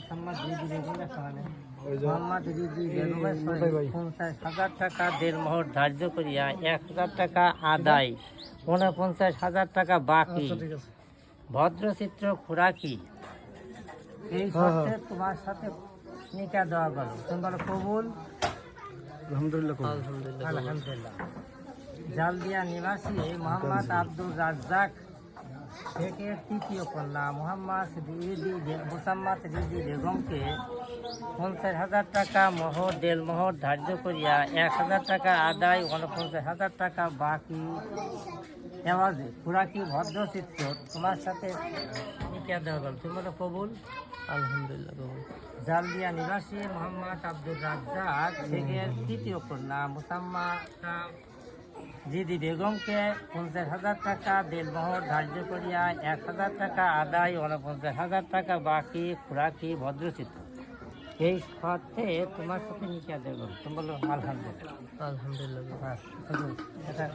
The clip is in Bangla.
মোহাম্মদ রিদি বেগম মোহাম্মদ রিদি বেগমের 50,000 টাকা দেড়মোহর ধার্য করিয়া 1,000 টাকা আদায়, 49,000 টাকা বাকি, ভদ্রচিত্র খুরাকি। এই শর্তে তোমার সাথে নিকাহ দেওয়া গেল। তুমি বলো কবুল। আলহামদুলিল্লাহ। আলহামদুলিল্লাহ। জালদিয়া নিবাসী মোহাম্মদ আব্দুর রাজ্জাক শেখের তৃতীয় কন্যা মোসাম্মদ রিদি বেগমকে 50,000 টাকা মোহর দেড়মোহর ধার্য করিয়া 1,000 টাকা আদায়, 49,000 টাকা বাকি এওয়াজে খুরাকি ভদ্রচিত্র তোমার সাথে নিকাহ দেওয়া গেল। তুমি বলো কবুল। আলহামদুলিল্লাহ কবুল। জালদিয়া নিবাসী মোহাম্মদ আব্দুর রাজ্জাক শেখের তৃতীয় কন্যা মোসাম্মদ রিদি বেগমকে 50,000 টাকা দেড়মোহর ধার্য করিয়া 1,000 টাকা আদায়, 49,000 টাকা বাকি, খুরাকি ভদ্রচিত্র। এই শর্তে তোমার সাথে নিকাহ দেওয়া গেল। তুমি বলো আলহামদুলিল্লাহ। আলহামদুলিল্লাহ। এটা